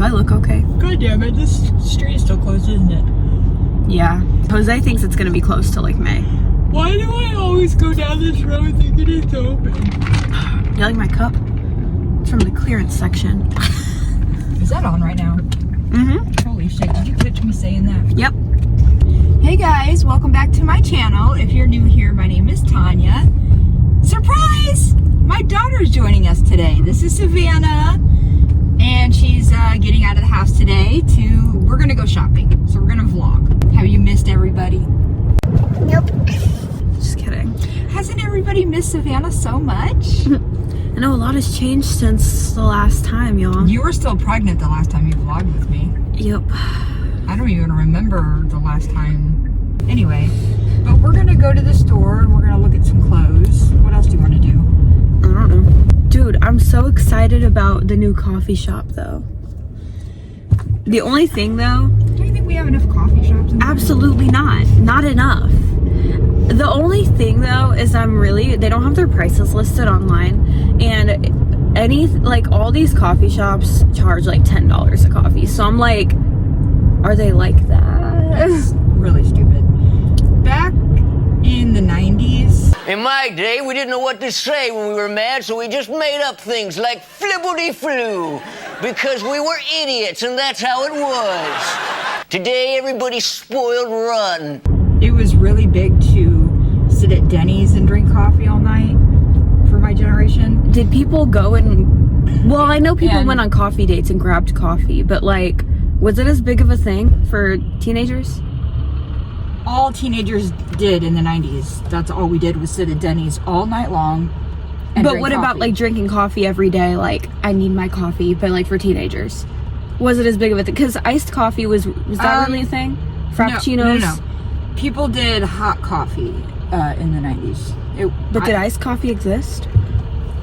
I look okay? God damn it, this street is still closed, isn't it? Yeah. Jose thinks it's gonna be close till like May. Why do I always go down this road thinking it's open? You like my cup? It's from the clearance section. Is that on right now? Mm-hmm. Holy shit, did you catch me saying that? Yep. Hey guys, welcome back to my channel. If you're new here, my name is Tanya. Surprise! My daughter's joining us today. This is Savannah, and she's getting out of the house today we're gonna go shopping. So we're gonna vlog. Have you missed everybody? Nope. Just kidding. Hasn't everybody missed Savannah so much? I know a lot has changed since the last time, y'all. You were still pregnant the last time you vlogged with me. Yep. I don't even remember the last time. Anyway, but we're gonna go to the store and we're gonna look at some clothes. What else do you want to do? I don't know. Dude, I'm so excited about the new coffee shop though. The only thing though, Do you think we have enough coffee shops in there? absolutely not. Not enough. The only thing though is they don't have their prices listed online, and all these coffee shops charge like $10 a coffee. So I'm like, are they like that? That's really stupid. Back in the 90s, In my day, we didn't know what to say when we were mad, so we just made up things like flibbity-flu, because we were idiots, and that's how it was. Today, everybody's spoiled rotten. it was really big to sit at Denny's and drink coffee all night for my generation. Did people go well, I know people And- went on coffee dates and grabbed coffee, but like, was it as big of a thing for teenagers? All teenagers did in the 90s. That's all we did was sit at Denny's all night long. And But drink what about coffee. like drinking coffee every day? Like, I need my coffee, but like for teenagers, was it as big of a thing? Because iced coffee was that really a thing? Frappuccinos. No. People did hot coffee in the 90s. But did iced coffee exist?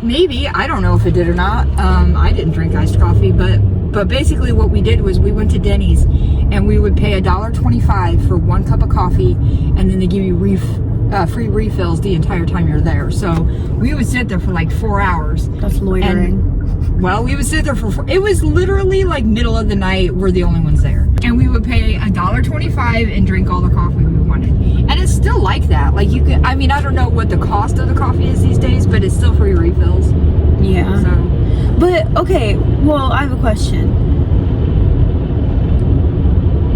Maybe, I don't know if it did or not. I didn't drink iced coffee, but basically what we did was we went to Denny's and we would pay $1.25 for 1 cup of coffee, and then they give you free refills the entire time you're there. So we would sit there for like 4 hours. That's loitering. Well, we would sit there for it was literally like middle of the night. We're the only ones there, and we would pay $1.25 and drink all the coffee we wanted. And it's still like that. Like you can, I mean, I don't know what the cost of the coffee is these days, but it's still free refills. Yeah. So, But okay, well, I have a question.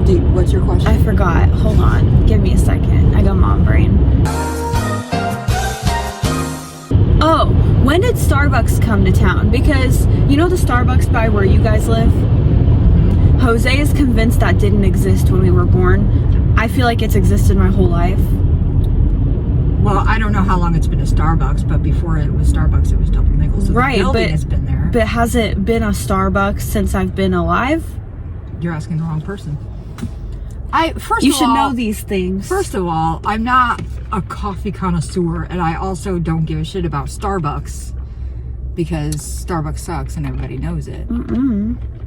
dude, what's your question? I forgot. Hold on. Give me a second. I got mom brain. Oh, when did Starbucks come to town? Because you know the Starbucks by where you guys live? Jose is convinced that didn't exist when we were born. I feel like it's existed my whole life. Well, I don't know how long it's been a Starbucks, but before it was Starbucks, it was Double Nickel. So Right, the building but- has been there. But has it been a Starbucks since I've been alive? You're asking the wrong person. You should know these things. First of all, I'm not a coffee connoisseur, and I also don't give a shit about Starbucks because Starbucks sucks and everybody knows it.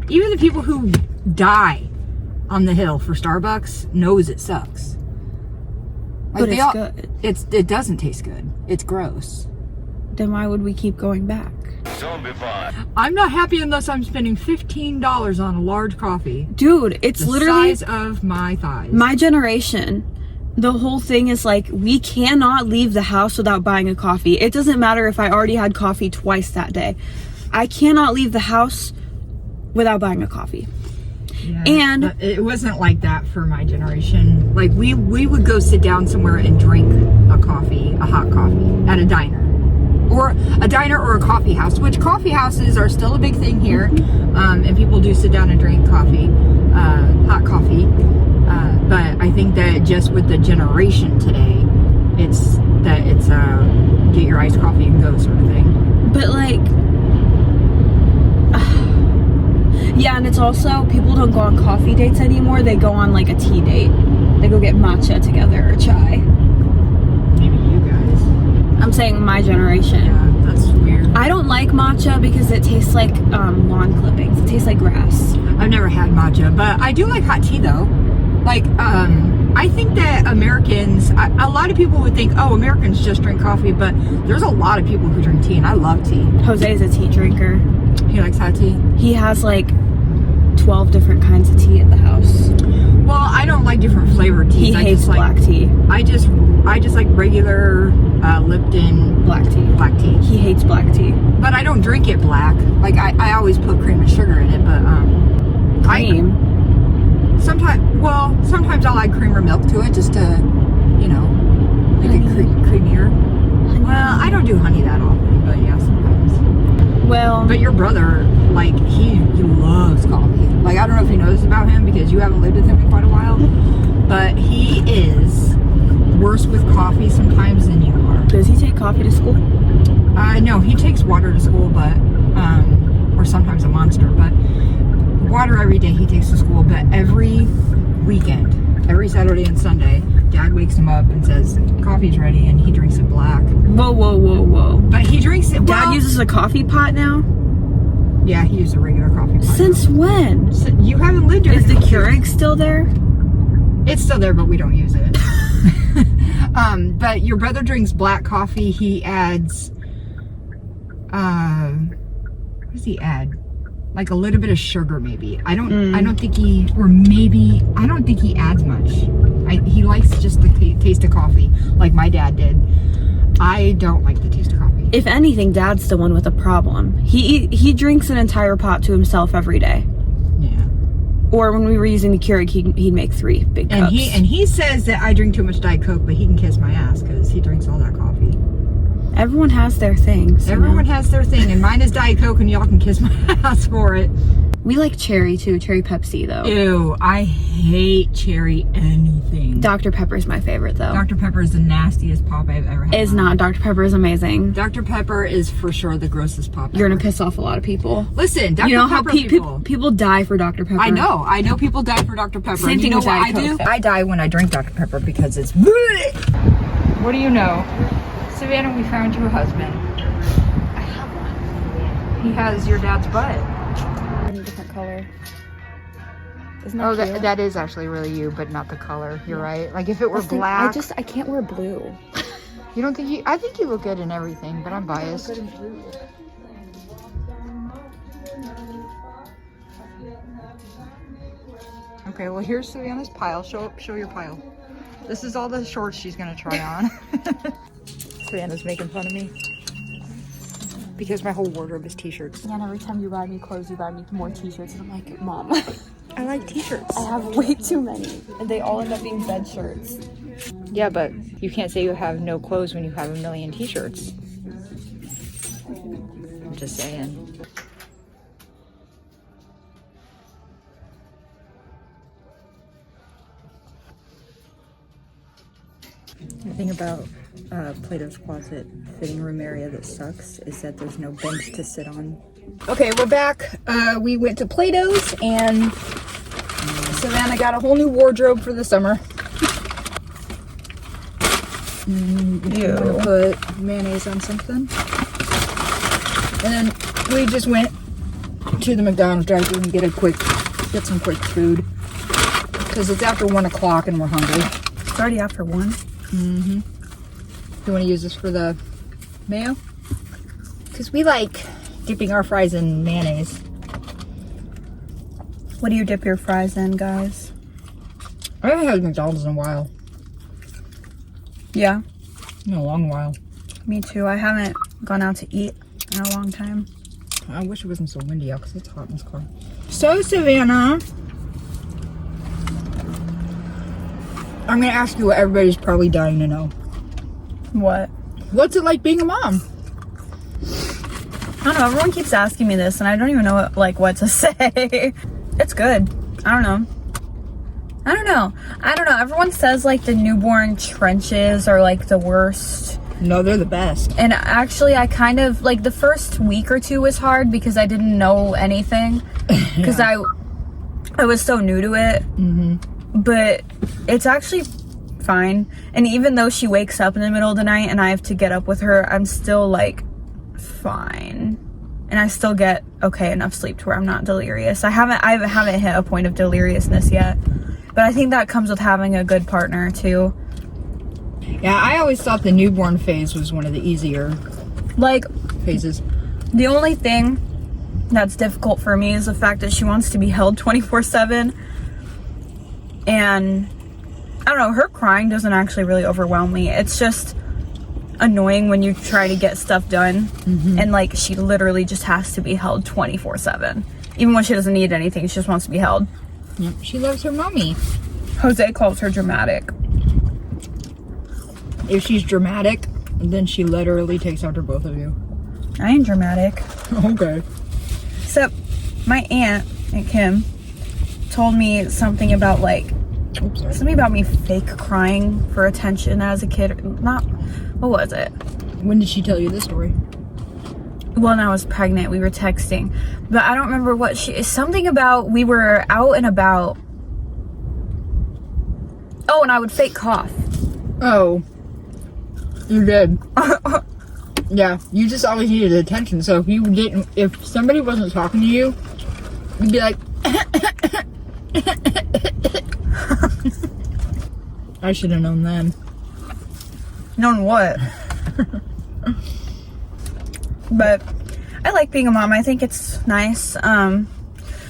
Even the people who die on the hill for Starbucks knows it sucks. But it's good. It doesn't taste good. It's gross. Then why would we keep going back? I'm not happy unless I'm spending $15 on a large coffee. Dude, it's The literally size of my thighs. my generation. The whole thing is like, we cannot leave the house without buying a coffee. It doesn't matter if I already had coffee twice that day. I cannot leave the house without buying a coffee. Yeah, And- but it wasn't like that for my generation. Like we would go sit down somewhere and drink a hot coffee at a diner. Or a diner or a coffee house, which coffee houses are still a big thing here. And people do sit down and drink coffee, hot coffee. But I think that just with the generation today, it's get your iced coffee and go sort of thing. But like, yeah, and it's also, people don't go on coffee dates anymore. They go on like a tea date. They go get matcha together or chai. Maybe you guys. I'm saying my generation. Yeah, that's weird. I don't like matcha because it tastes like lawn clippings. It tastes like grass. I've never had matcha, but I do like hot tea though. Like, I think that Americans, a lot of people would think, oh, Americans just drink coffee, but there's a lot of people who drink tea, and I love tea. Jose's a tea drinker. He likes hot tea. He has like 12 different kinds of tea at the house. Well, I don't like different flavored teas. He I hates just like, black tea. I just like regular Lipton Black tea. black tea. He hates black tea. But I don't drink it black. Like I always put cream and sugar in it, but Cream? sometimes I'll add cream or milk to it just to, you know, make it creamier. Well, I don't do honey that often, but yeah, sometimes. Well, But your brother, like, he loves coffee. Like, I don't know if you know this about him because you haven't lived with him in quite a while, but he is worse with coffee sometimes than you are. does he take coffee to school? No, he takes water to school, but, or sometimes a Monster, but water every day he takes to school, but every weekend, every Saturday and Sunday, Dad wakes him up and says, coffee's ready, and he drinks it black. Whoa, whoa, whoa, whoa. But he drinks it, Dad uses a coffee pot now? Yeah, he uses a regular coffee pot. Since when? You haven't lived here. Is the Keurig still there? It's still there, but we don't use it. But your brother drinks black coffee. He adds, what does he add? Like a little bit of sugar, maybe. I don't think he adds much. He likes just the taste of coffee, like my dad did. I don't like the taste of coffee. If anything, Dad's the one with a problem. He drinks an entire pot to himself every day. Yeah. Or when we were using the Keurig, he'd make 3 big cups. And he says that I drink too much Diet Coke, but he can kiss my ass because he drinks all that coffee. Everyone has their things. Everyone has their thing, and mine is Diet Coke, and y'all can kiss my ass for it. We like cherry too, cherry Pepsi though. Ew, I hate cherry anything. Dr. Pepper's my favorite though. Dr. Pepper is the nastiest pop I've ever had. Is not. Dr. Pepper is amazing. Dr. Pepper is for sure the grossest pop You're ever. gonna piss off a lot of people. Listen, Dr. You know Pepper how people die for Dr. Pepper. I know people die for Dr. Pepper. Same And thing you know with what I Diet do? Coke. I die when I drink Dr. Pepper because it's bleh. What do you know? Savannah, we found you a husband. I have one. He has your dad's butt. In a different color. Isn't that Oh, cute? that is actually really you, but not the color. You're right. Like if it were black. I can't wear blue. You don't think I think you look good in everything, but I'm biased. Good in blue. Okay, well here's Savannah's pile. Show your pile. This is all the shorts she's gonna try on. Savannah's making fun of me because my whole wardrobe is t-shirts. Yeah, and every time you buy me clothes, you buy me more t-shirts, and I'm like, Mom, I like t-shirts. I have way too many, and they all end up being bed shirts. Yeah, but you can't say you have no clothes when you have a million t-shirts. I'm just saying. The thing about Plato's Closet fitting room area that sucks is that there's no bench to sit on. Okay, we're back. We went to Plato's and Savannah got a whole new wardrobe for the summer. I'm gonna put mayonnaise on something. And then we just went to the McDonald's drive-thru and get some quick food. Because it's after 1 o'clock and we're hungry. It's already after 1. Mm-hmm. You want to use this for the mayo? Because we like dipping our fries in mayonnaise. What do you dip your fries in, guys? I haven't had McDonald's in a while. Yeah, In a long while. me too. I haven't gone out to eat in a long time. I wish it wasn't so windy out because it's hot in this car. So, Savannah, I'm going to ask you what everybody's probably dying to know. What? What's it like being a mom? I don't know. Everyone keeps asking me this, and I don't even know what to say. It's good. I don't know. Everyone says the newborn trenches are the worst. No, they're the best. And actually, I kind of the first week or 2 was hard because I didn't know anything because I was so new to it. Mm-hmm. But it's actually fine. And even though she wakes up in the middle of the night and I have to get up with her, I'm still fine. And I still get okay enough sleep to where I'm not delirious. I haven't hit a point of deliriousness yet. But I think that comes with having a good partner too. Yeah, I always thought the newborn phase was one of the easier phases. The only thing that's difficult for me is the fact that she wants to be held 24/7. And I don't know, her crying doesn't actually really overwhelm me. It's just annoying when you try to get stuff done and like she literally just has to be held 24/7. Even when she doesn't need anything, she just wants to be held. Yep, she loves her mommy. Jose calls her dramatic. If she's dramatic, then she literally takes after both of you. I ain't dramatic. Okay. Except my Aunt Kim told me something about like Oops, sorry. something about me fake crying for attention as a kid. Not, what was it? When did she tell you this story? When I was pregnant, we were texting, but I don't remember what something about we were out and about. Oh, and I would fake cough. Oh, you did. Yeah, you just always needed attention. So if somebody wasn't talking to you, you'd be like, I should have known then. Known what? But I like being a mom. I think it's nice.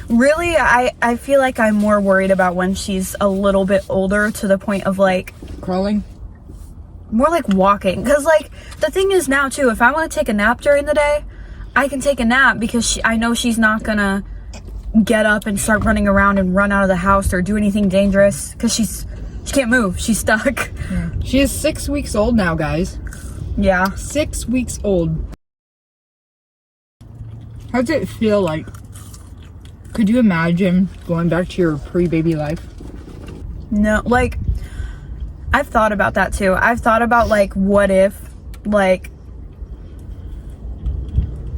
Really, I feel like I'm more worried about when she's a little bit older, to the point of like Crawling? more like walking. Because like the thing is now too, if I want to take a nap during the day, I can take a nap because I know she's not gonna get up and start running around and run out of the house or do anything dangerous, because she can't move. She's stuck. Yeah. She is 6 weeks old now, guys. Yeah. 6 weeks old. How does it feel like? Could you imagine going back to your pre-baby life? No, like I've thought about that too. I've thought about like, what if like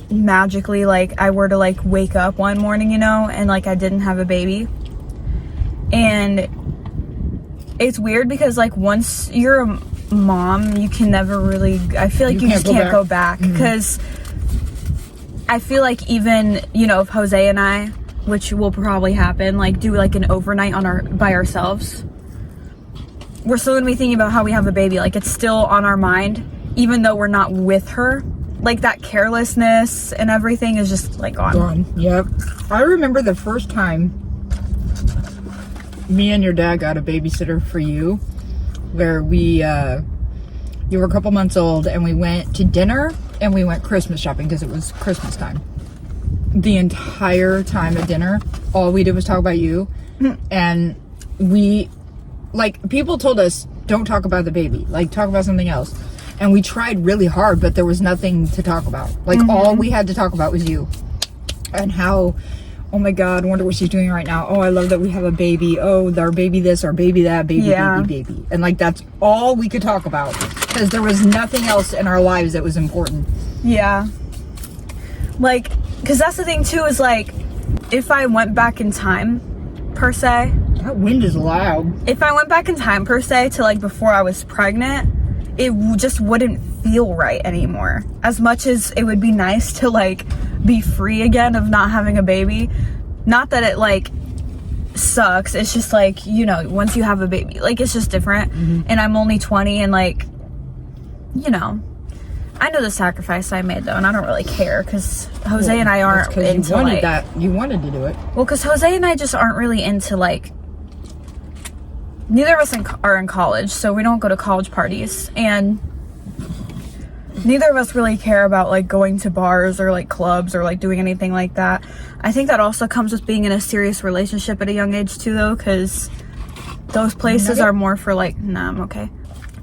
magically like I were to like wake up one morning, you know, and like I didn't have a baby. And it's weird because like once you're a mom, you can never really, I feel like you just can't go back, because I feel like even, you know, if Jose and I, which will probably happen, like do like an overnight by ourselves, we're still gonna be thinking about how we have a baby. Like it's still on our mind, even though we're not with her. Like that carelessness and everything is just like gone. Yep. I remember the first time me and your dad got a babysitter for you, where you were a couple months old, and we went to dinner and we went Christmas shopping because it was Christmas time. The entire time at dinner, all we did was talk about you. And people told us, don't talk about the baby, like talk about something else. And we tried really hard, but there was nothing to talk about. Like all we had to talk about was you. And how, oh my God, I wonder what she's doing right now. Oh, I love that we have a baby. Oh, our baby this, our baby that, baby. And like, that's all we could talk about, because there was nothing else in our lives that was important. Yeah. Like, because that's the thing too, is like, if I went back in time, per se. That wind is loud. If I went back in time, per se, to like before I was pregnant, it just wouldn't feel right anymore. As much as it would be nice to like be free again of not having a baby. Not that it like sucks. It's just like, you know, once you have a baby, like it's just different. And I'm only 20, and like, you know, I know the sacrifice I made though, and I don't really care, because Jose and I aren't into like that. You wanted to do it. Well, because Jose and I just aren't really into like, neither of us are in college, so we don't go to college parties, and neither of us really care about like going to bars or like clubs or like doing anything like that. I think that also comes with being in a serious relationship at a young age too, though, because those places are more for like, nah, I'm okay.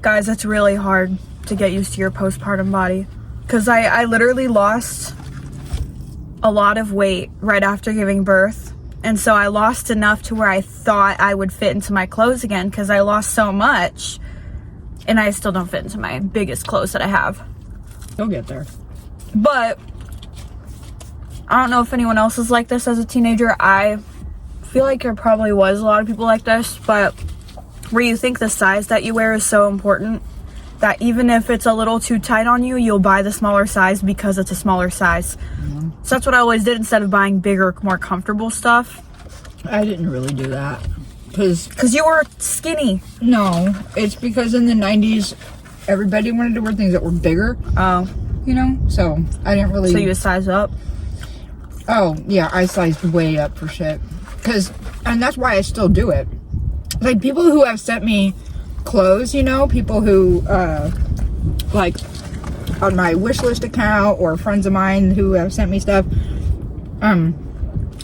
Guys, it's really hard to get used to your postpartum body, because I literally lost a lot of weight right after giving birth. And so I lost enough to where I thought I would fit into my clothes again, because I lost so much, and I still don't fit into my biggest clothes that I have. You'll get there. But I don't know if anyone else is like this as a teenager. I feel like there probably was a lot of people like this, but where you think the size that you wear is so important that even if it's a little too tight on you, you'll buy the smaller size because it's a smaller size. So that's what I always did instead of buying bigger, more comfortable stuff. I didn't really do that. Because you were skinny. No, it's because in the 90s, everybody wanted to wear things that were bigger. Oh. You know? So I didn't really... So you would size up? Oh, yeah, I sized way up for shit. And that's why I still do it. Like, people who have sent me clothes, you know, people who, like, on my wish list account, or friends of mine who have sent me stuff,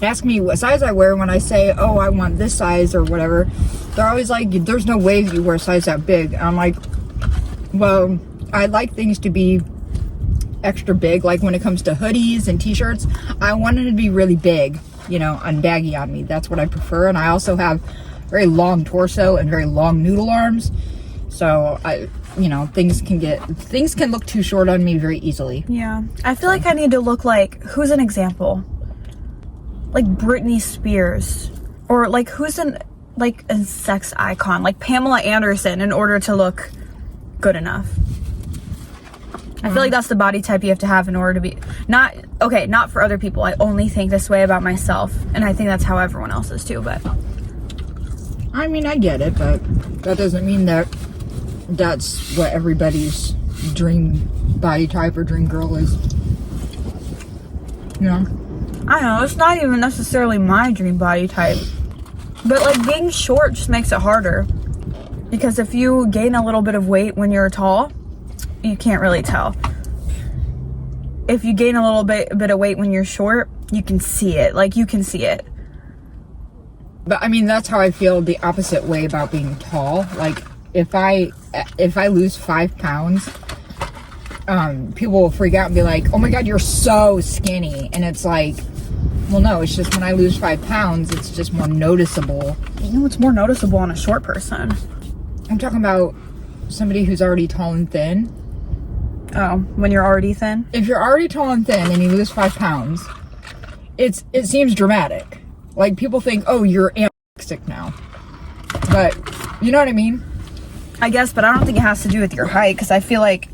ask me what size I wear. When I say, oh, I want this size or whatever, they're always like, there's no way you wear a size that big. And I'm like, well, I like things to be extra big. Like, when it comes to hoodies and t-shirts, I want it to be really big, you know, and baggy on me. That's what I prefer. And I also have very long torso and very long noodle arms, so you know, things can look too short on me very easily. Yeah, I feel like I need to look like, who's an example? Like Britney Spears, or like who's a sex icon, like Pamela Anderson, in order to look good enough. I feel like that's the body type you have to have in order to be, not for other people. I only think this way about myself, and I think that's how everyone else is too, but I mean, I get it, but that doesn't mean that that's what everybody's dream body type or dream girl is. You know? I don't know, it's not even necessarily my dream body type. But like, being short just makes it harder. Because if you gain a little bit of weight when you're tall, you can't really tell. If you gain a little bit of weight when you're short, you can see it. Like, you can see it. But I mean, that's how I feel the opposite way about being tall. Like, if I lose 5 pounds, people will freak out and be like, oh my god, you're so skinny. And it's like, well, no, it's just when I lose 5 pounds, it's just more noticeable. You know, it's more noticeable on a short person. I'm talking about somebody who's already tall and thin. Oh, when you're already thin? If you're already tall and thin and you lose 5 pounds, it seems dramatic. Like, people think, oh, you're anorexic now. But, you know what I mean? I guess, but I don't think it has to do with your height, because I feel like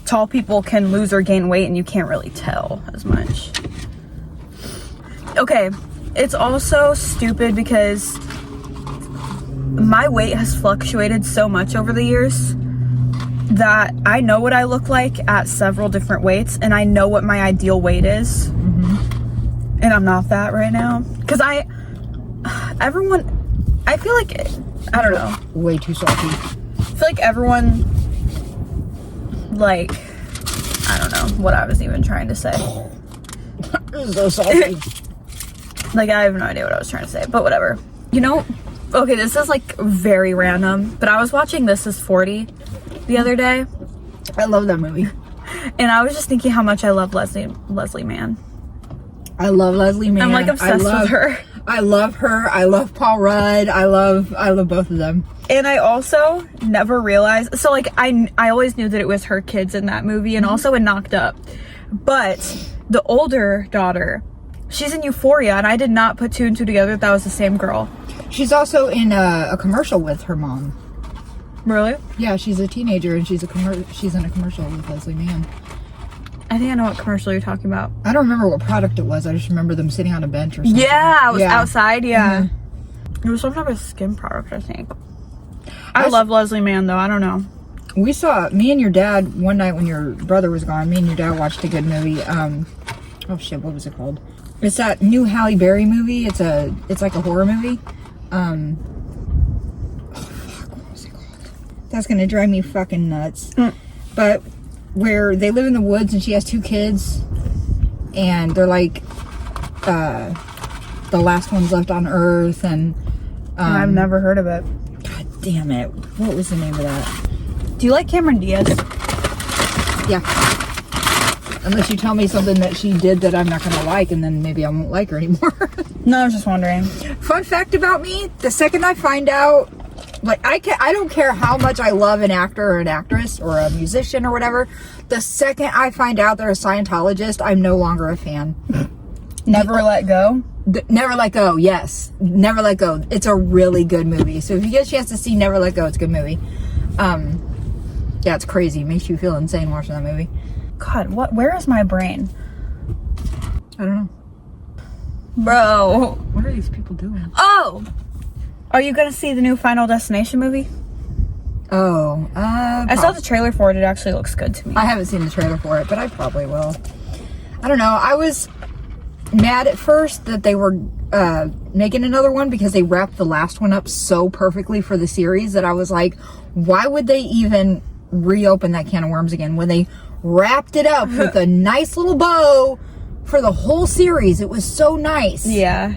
tall people can lose or gain weight and you can't really tell as much. Okay, it's also stupid because my weight has fluctuated so much over the years that I know what I look like at several different weights, and I know what my ideal weight is. And I'm not that right now. Because I feel like, I don't know. Way too salty. I feel like everyone, like, I don't know what I was even trying to say. This is so salty. Like, I have no idea what I was trying to say, but whatever. You know, okay, this is like very random, but I was watching This Is 40 the other day. I love that movie. And I was just thinking how much I love Leslie Mann. I love Leslie Mann. I'm like obsessed with her. I love her. I love Paul Rudd. I love both of them. And I also never realized, so like I always knew that it was her kids in that movie, and also in Knocked Up. But the older daughter, she's in Euphoria, and I did not put 2 and 2 together that was the same girl. She's also in a commercial with her mom. Really? Yeah, she's a teenager and she's in a commercial with Leslie Mann. I think I know what commercial you're talking about. I don't remember what product it was. I just remember them sitting on a bench or something. Yeah, it was outside, yeah. Mm-hmm. It was some type of skin product, I think. I love Leslie Mann, though. I don't know. We saw, me and your dad, one night when your brother was gone, me and your dad watched a good movie. Oh shit, what was it called? It's that new Halle Berry movie. It's like a horror movie. Oh fuck, what was it called? That's gonna drive me fucking nuts. But where they live in the woods and she has 2 kids, and they're like the last ones left on Earth, and I've never heard of it. God damn it, what was the name of that? Do you like Cameron Diaz? Yeah. Unless you tell me something that she did that I'm not gonna like, and then maybe I won't like her anymore. No, I was just wondering. Fun fact about me, the second I find out, like, I don't care how much I love an actor or an actress or a musician or whatever, the second I find out they're a Scientologist, I'm no longer a fan. Never Let Go? Never Let Go, yes. Never Let Go. It's a really good movie. So if you get a chance to see Never Let Go, it's a good movie. Yeah, it's crazy. It makes you feel insane watching that movie. God, where is my brain? I don't know. Bro. What are these people doing? Oh! Are you gonna see the new Final Destination movie? Oh, I saw the trailer for it. It actually looks good to me. I haven't seen the trailer for it, but I probably will. I don't know. mad at first that they were making another one because they wrapped the last one up so perfectly for the series that I was like, why would they even reopen that can of worms again when they wrapped it up with a nice little bow for the whole series? It was so nice. Yeah.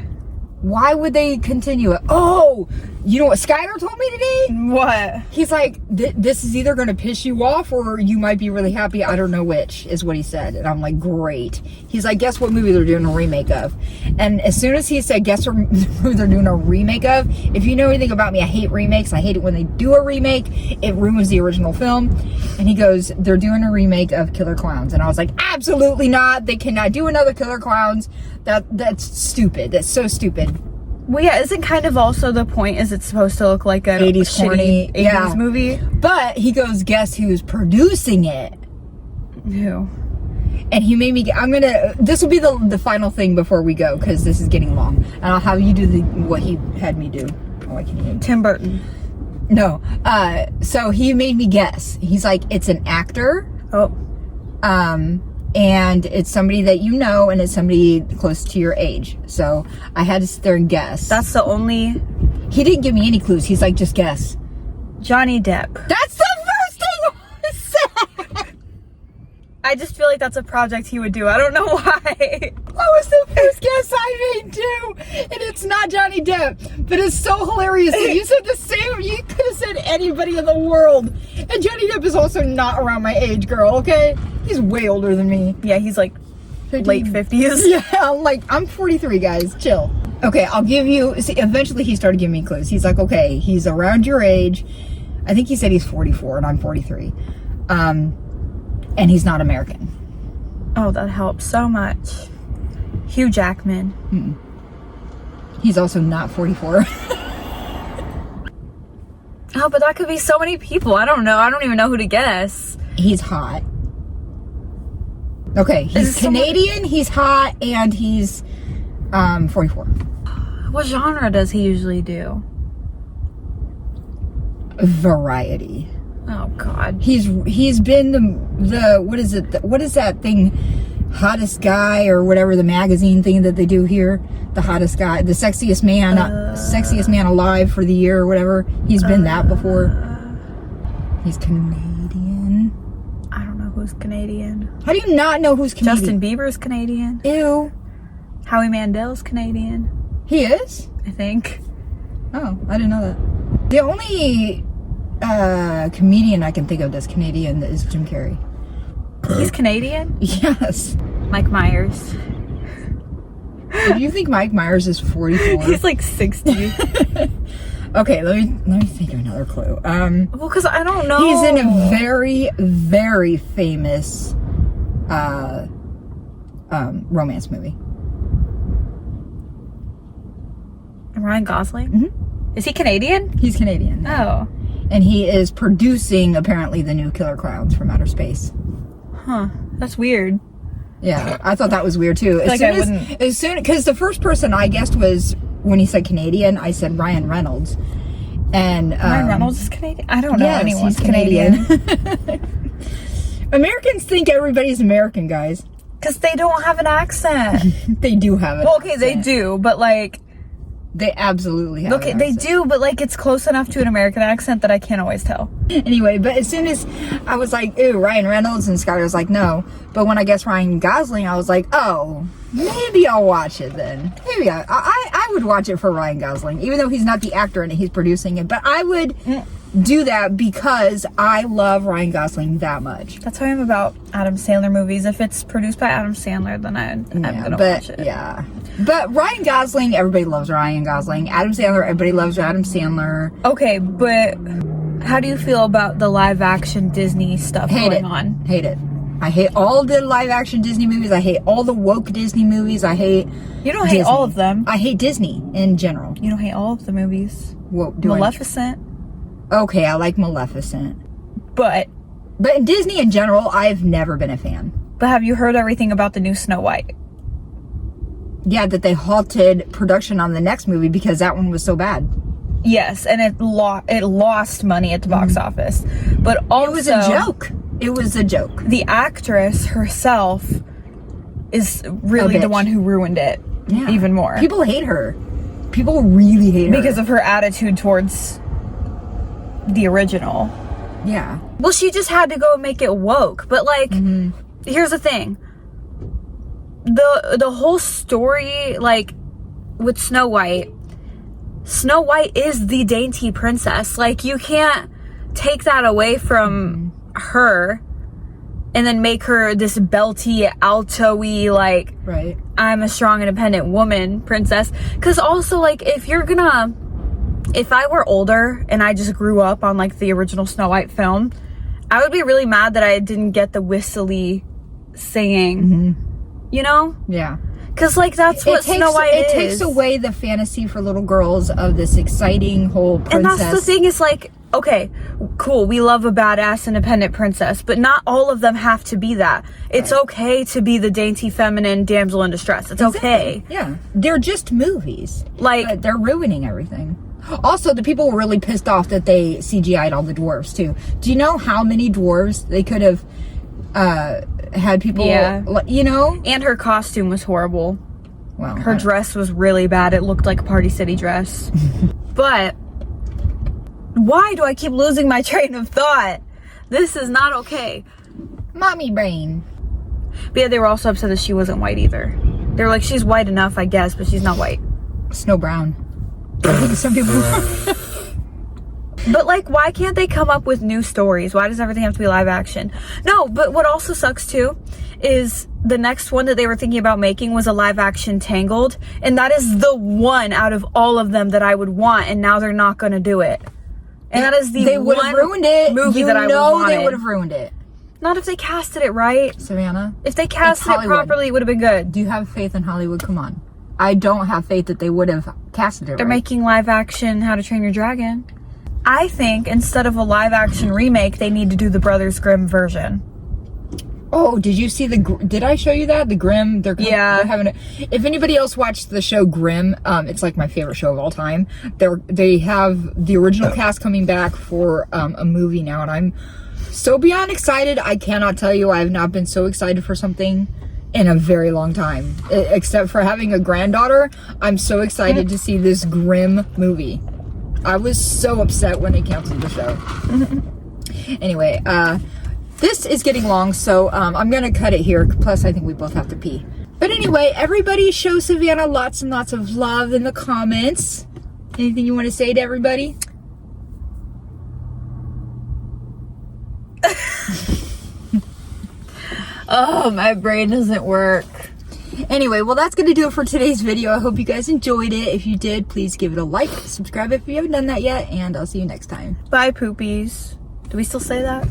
Why would they continue it? Oh, you know what Skylar told me today? What? He's like, this is either going to piss you off or you might be really happy. I don't know which, is what he said. And I'm like, great. He's like, guess what movie they're doing a remake of? And as soon as he said, guess what movie they're doing a remake of, if you know anything about me, I hate remakes. I hate it when they do a remake. It ruins the original film. And he goes, they're doing a remake of Killer Clowns. And I was like, absolutely not. They cannot do another Killer Clowns. That's stupid. That's so stupid. Well, yeah, isn't kind of also the point is it's supposed to look like a 80s corny 80s movie? But he goes, guess who's producing it? Who? And he made me, this will be the final thing before we go, because this is getting long. And I'll have you do what he had me do. Oh, I can't even. Tim Burton. No. So he made me guess. He's like, it's an actor. Oh. And it's somebody that you know, and it's somebody close to your age. So I had to sit there and guess. That's the only... He didn't give me any clues. He's like, just guess. Johnny Depp. That's the first thing I said! I just feel like that's a project he would do. I don't know why. That was the first guess I made too. And it's not Johnny Depp. But it's so hilarious that you said the same. You could have said anybody in the world. And Johnny Depp is also not around my age, girl, okay? He's way older than me. Yeah, he's like 50. late 50s. Yeah, I'm 43, guys. Chill. Okay, I'll give you... See, eventually he started giving me clues. He's like, okay, he's around your age. I think he said he's 44 and I'm 43. And he's not American. Oh, that helps so much. Hugh Jackman. He's also not 44. Oh, but that could be so many people. I don't know. I don't even know who to guess. He's hot. Okay, he's Canadian, he's hot, and he's 44. What genre does he usually do? Variety. Oh, God. He's been the what is it? What is that thing? Hottest guy or whatever, the magazine thing that they do here. The hottest guy, the sexiest man alive for the year or whatever. He's been that before. He's Canadian. I don't know who's Canadian. How do you not know who's Canadian? Justin Bieber's Canadian. Ew. Howie Mandel's Canadian. He is? I think. Oh, I didn't know that. The only comedian I can think of that's Canadian is Jim Carrey. He's Canadian? Yes. Mike Myers. Do you think Mike Myers is 44? He's like 60. Okay, let me think of another clue. Well, because I don't know. He's in a very, very famous romance movie. Ryan Gosling? Mm-hmm. Is he Canadian? He's Canadian. Oh. And he is producing, apparently, the new Killer Clowns from Outer Space. Huh. That's weird. Yeah, I thought that was weird, too. Because the first person I guessed was, when he said Canadian, I said Ryan Reynolds. And Ryan Reynolds is Canadian? I don't know anyone. He's Canadian. Americans think everybody's American, guys. Because they don't have an accent. They do have it. Well, okay, they do, but like... They absolutely have Okay, they do, but like it's close enough to an American accent that I can't always tell. Anyway, but as soon as I was like, ew, Ryan Reynolds, and Skylar was like, no. But when I guessed Ryan Gosling, I was like, oh, maybe I'll watch it then. Maybe I would watch it for Ryan Gosling, even though he's not the actor in it, he's producing it. But I would do that because I love Ryan Gosling that much. That's how I am about Adam Sandler movies. If it's produced by Adam Sandler, then I'm gonna watch it. Yeah. But Ryan Gosling, everybody loves Ryan Gosling. Adam Sandler, everybody loves Adam Sandler. Okay, but how do you feel about the live action Disney stuff going on? Hate it. I hate all the live action Disney movies. I hate all the woke Disney movies. I hate You don't hate Disney. all of them. I hate Disney in general. You don't hate all of the movies. What, Maleficent. Okay, I like Maleficent. But in Disney in general, I've never been a fan. But have you heard everything about the new Snow White? Yeah, that they halted production on the next movie because that one was so bad. Yes, and it lost money at the box office. But also... It was a joke. It was a joke. The actress herself is really the one who ruined it even more. People hate her. People really hate her. Because of her attitude towards the original. Yeah. Well, she just had to go and make it woke. But, like, here's the thing. The whole story, like, with Snow White is the dainty princess. Like, you can't take that away from her and then make her this belty, alto-y, like, I'm a strong, independent woman princess. Because also, like, if I were older and I just grew up on, like, the original Snow White film, I would be really mad that I didn't get the whistly singing, you know? Yeah. Because, like, that's what Snow White is. It takes away the fantasy for little girls of this exciting whole princess. And that's the thing, is like, okay, cool, we love a badass independent princess, but not all of them have to be that. It's okay to be the dainty feminine damsel in distress. It's okay. Yeah. They're just movies. Like, they're ruining everything. Also, the people were really pissed off that they CGI'd all the dwarves, too. Do you know how many dwarves they could have had people, you know? And her costume was horrible. Well, her dress was really bad. It looked like a Party City dress. But why do I keep losing my train of thought? This is not okay. Mommy brain. But yeah, they were also upset that she wasn't white either. They were like, she's white enough, I guess, but she's not white. Snow brown. Some people. But, like, why can't they come up with new stories? Why does everything have to be live action? No, but what also sucks, too, is the next one that they were thinking about making was a live action Tangled. And that is the one out of all of them that I would want. And now they're not going to do it. And that is the they would have ruined it. Movie that I would have wanted. They would have ruined it. Not if they casted it right. Savannah. If they casted it properly, it would have been good. Do you have faith in Hollywood? Come on. I don't have faith that they would have casted it They're right. making live action How to Train Your Dragon. I think instead of a live action remake, they need to do the Brothers Grimm version. Oh, did you see did I show you that? The Grimm, they're having if anybody else watched the show Grimm, it's like my favorite show of all time. They have the original cast coming back for a movie now, and I'm so beyond excited. I cannot tell you, I have not been so excited for something in a very long time. Except for having a granddaughter, I'm so excited to see this Grimm movie. I was so upset when they canceled the show. Anyway, this is getting long, so I'm gonna cut it here. Plus, I think we both have to pee. But anyway, everybody show Savannah lots and lots of love in the comments. Anything you want to say to everybody? Oh, my brain doesn't work. Anyway, well, that's going to do it for today's video. I hope you guys enjoyed it. If you did, please give it a like, subscribe if you haven't done that yet, and I'll see you next time. Bye, poopies. Do we still say that?